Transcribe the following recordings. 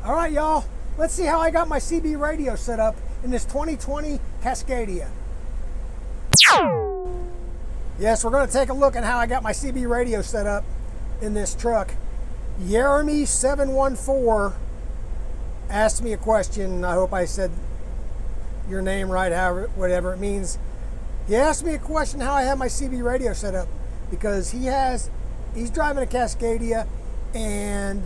All right, y'all, let's see how I got my CB radio set up in this 2020 Cascadia. Yes, we're going to take a look at how I got my CB radio set up in this truck. Jeremy714 asked me a question. I hope I said your name right, however, whatever it means. He asked me a question how I have my CB radio set up, because he's driving a Cascadia and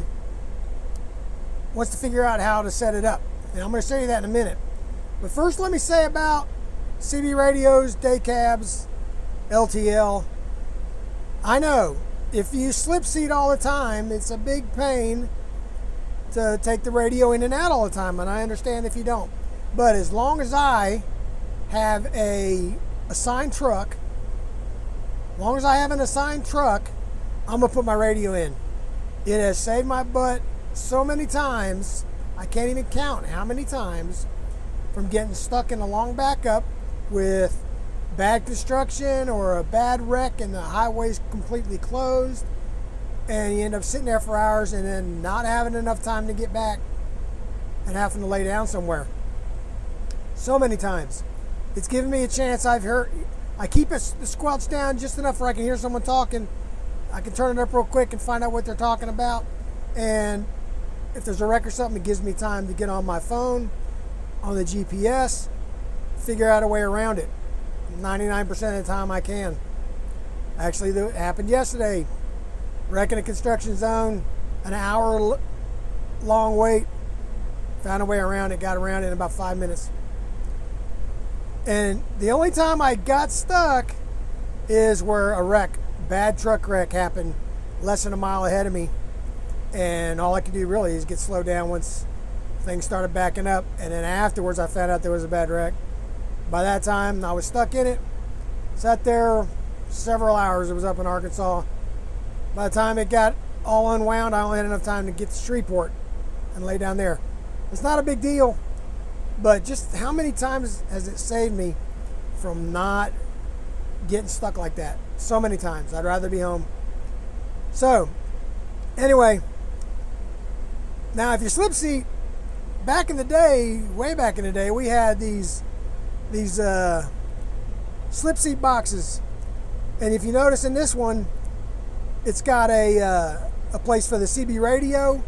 wants to figure out how to set it up. And I'm going to show you that in a minute. But first, let me say about CB radios, day cabs, LTL. I know if you slip seat all the time, it's a big pain to take the radio in and out all the time, and I understand if you don't. But as long as I have a assigned truck, I'm gonna put my radio in. It has saved my butt so many times, I can't even count how many times, from getting stuck in a long backup with bad construction or a bad wreck and the highway's completely closed, and you end up sitting there for hours and then not having enough time to get back and having to lay down somewhere. So many times. It's given me a chance. I keep it squelched down just enough where I can hear someone talking. I can turn it up real quick and find out what they're talking about. And if there's a wreck or something, it gives me time to get on my phone, on the GPS, figure out a way around it. 99% of the time I can. Actually, it happened yesterday. Wreck in a construction zone, an hour long wait. Found a way around it, got around it in about 5 minutes. And the only time I got stuck is where a wreck, bad truck wreck, happened less than a mile ahead of me. And all I could do really is get slowed down once things started backing up. And then afterwards, I found out there was a bad wreck. By that time, I was stuck in it. Sat there several hours. It was up in Arkansas. By the time it got all unwound, I only had enough time to get to Shreveport and lay down there. It's not a big deal, but just how many times has it saved me from not getting stuck like that? So many times. I'd rather be home. So, anyway, now if you slip seat, back in the day, way back in the day, we had these slip seat boxes. And if you notice in this one, it's got a place for the CB radio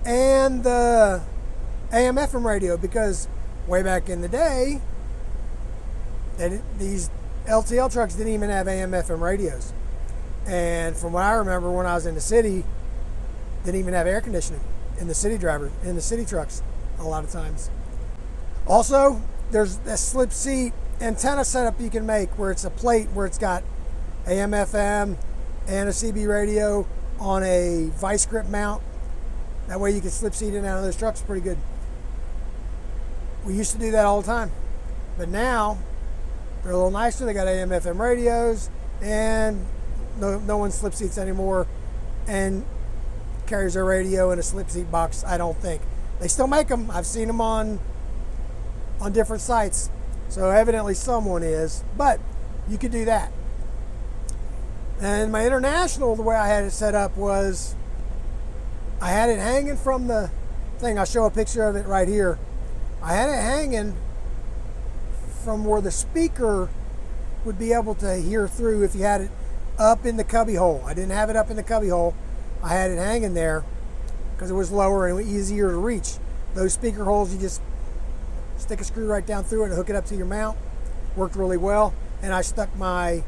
and the AM FM radio, because way back in the day, these LTL trucks didn't even have AM FM radios. And from what I remember when I was in the city, didn't even have air conditioning in the city trucks a lot of times. Also, there's a slip seat antenna setup you can make where it's a plate where it's got AM FM and a CB radio on a vice grip mount. That way you can slip seat in and out of those trucks pretty good. We used to do that all the time. But now, they're a little nicer. They got AM FM radios, and no one slip seats anymore and carries their radio in a slip seat box, I don't think. They still make them. I've seen them on different sites. So evidently someone is, but you could do that. And my international, the way I had it set up was I had it hanging from the thing. I'll show a picture of it right here. I had it hanging from where the speaker would be able to hear through if you had it up in the cubby hole. I didn't have it up in the cubby hole. I had it hanging there because it was lower and easier to reach. Those speaker holes, you just stick a screw right down through it and hook it up to your mount. Worked really well. And I stuck my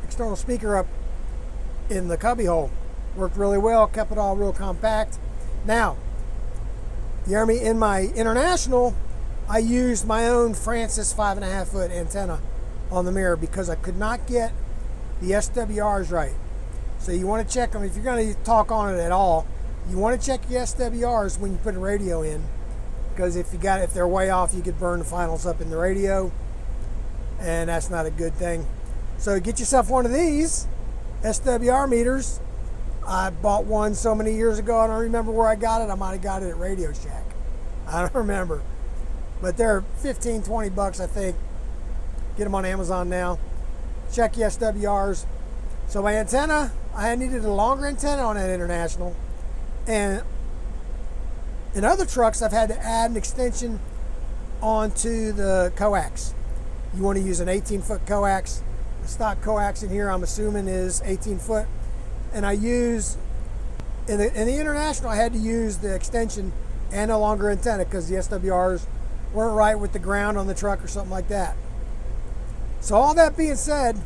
external speaker up in the cubby hole. Worked really well, kept it all real compact. Now, Jeremy, in my international, I used my own Francis 5.5 foot antenna on the mirror because I could not get the SWRs right. So you want to check them. If you're going to talk on it at all, you want to check your SWRs when you put a radio in, because if they're way off, you could burn the finals up in the radio, and that's not a good thing. So get yourself one of these SWR meters. I bought one so many years ago, I don't remember where I got it. I might have got it at Radio Shack. I don't remember. But they're 15, 20 bucks, I think. Get them on Amazon now. Check your SWRs. So my antenna, I needed a longer antenna on that international. And In other trucks, I've had to add an extension onto the coax. You want to use an 18-foot coax. The stock coax in here, I'm assuming, is 18 foot. And I use, in the International, I had to use the extension and a longer antenna because the SWRs weren't right with the ground on the truck or something like that. So all that being said,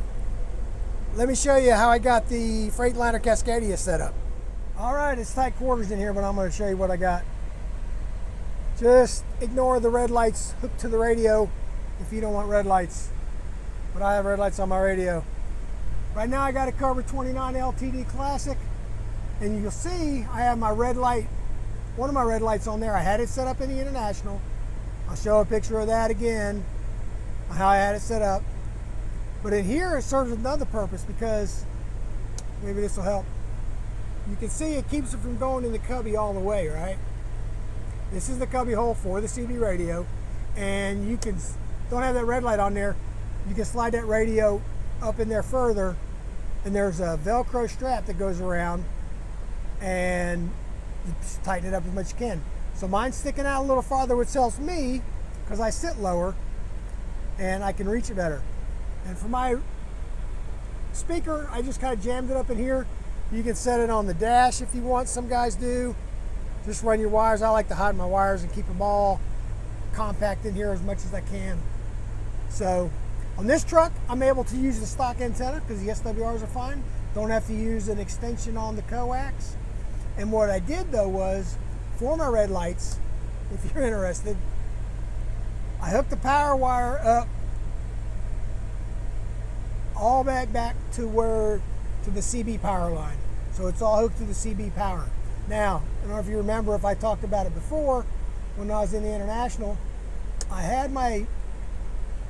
let me show you how I got the Freightliner Cascadia set up. All right, it's tight quarters in here, but I'm going to show you what I got. Just ignore the red lights hooked to the radio if you don't want red lights. But I have red lights on my radio. Right now I got a Cobra 29 LTD Classic, and you'll see I have my red light, one of my red lights on there. I had it set up in the International. I'll show a picture of that again, how I had it set up. But in here it serves another purpose because, maybe this will help. You can see it keeps it from going in the cubby all the way, right? This is the cubby hole for the CB radio, and you can, don't have that red light on there, you can slide that radio up in there further, and there's a Velcro strap that goes around, and you just tighten it up as much as you can. So mine's sticking out a little farther, which helps me because I sit lower and I can reach it better. And for my speaker, I just kind of jammed it up in here. You can set it on the dash if you want, some guys do. Just run your wires. I like to hide my wires and keep them all compact in here as much as I can. So on this truck, I'm able to use the stock antenna because the SWRs are fine. Don't have to use an extension on the coax. And what I did though was, for my red lights, if you're interested, I hooked the power wire up all back to the CB power line. So it's all hooked to the CB power. Now, I don't know if you remember if I talked about it before, when I was in the International, I had my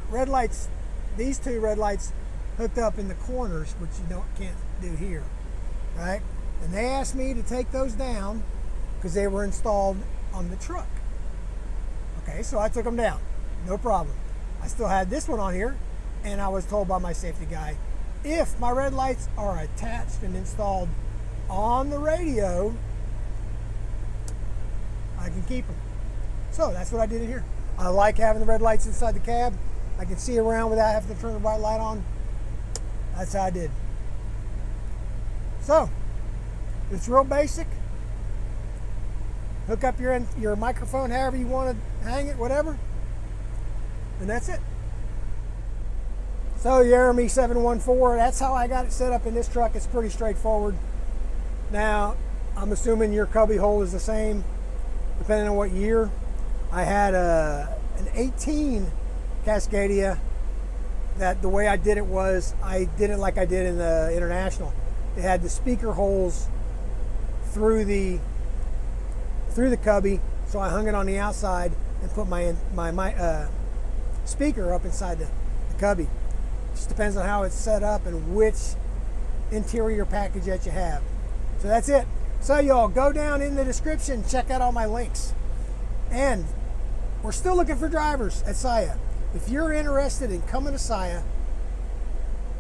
red lights, these two red lights, hooked up in the corners, which you can't do here, right? And they asked me to take those down because they were installed on the truck. Okay, so I took them down, no problem. I still had this one on here, and I was told by my safety guy, if my red lights are attached and installed on the radio, I can keep them. So that's what I did in here. I like having the red lights inside the cab. I can see around without having to turn the bright light on. That's how I did. So it's real basic. Hook up your microphone however you want to hang it, whatever, and that's it. So Jeremy 714, that's how I got it set up in this truck. It's pretty straightforward. Now, I'm assuming your cubby hole is the same, depending on what year. I had an 18 Cascadia that the way I did it was, I did it like I did in the International. It had the speaker holes through the cubby, so I hung it on the outside and put my speaker up inside the cubby. Just depends on how it's set up and which interior package that you have. So that's it. So y'all go down in the description, check out all my links. And we're still looking for drivers at Saya. If you're interested in coming to Saya,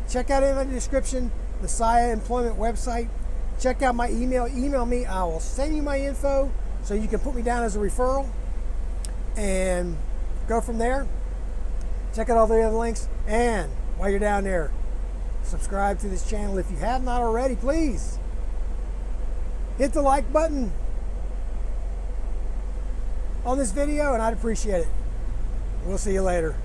check out in the description the Saya employment website. Check out my email. Email me. I will send you my info so you can put me down as a referral and go from there. Check out all the other links. And while you're down there, subscribe to this channel if you have not already, please. Hit the like button on this video and I'd appreciate it. We'll see you later.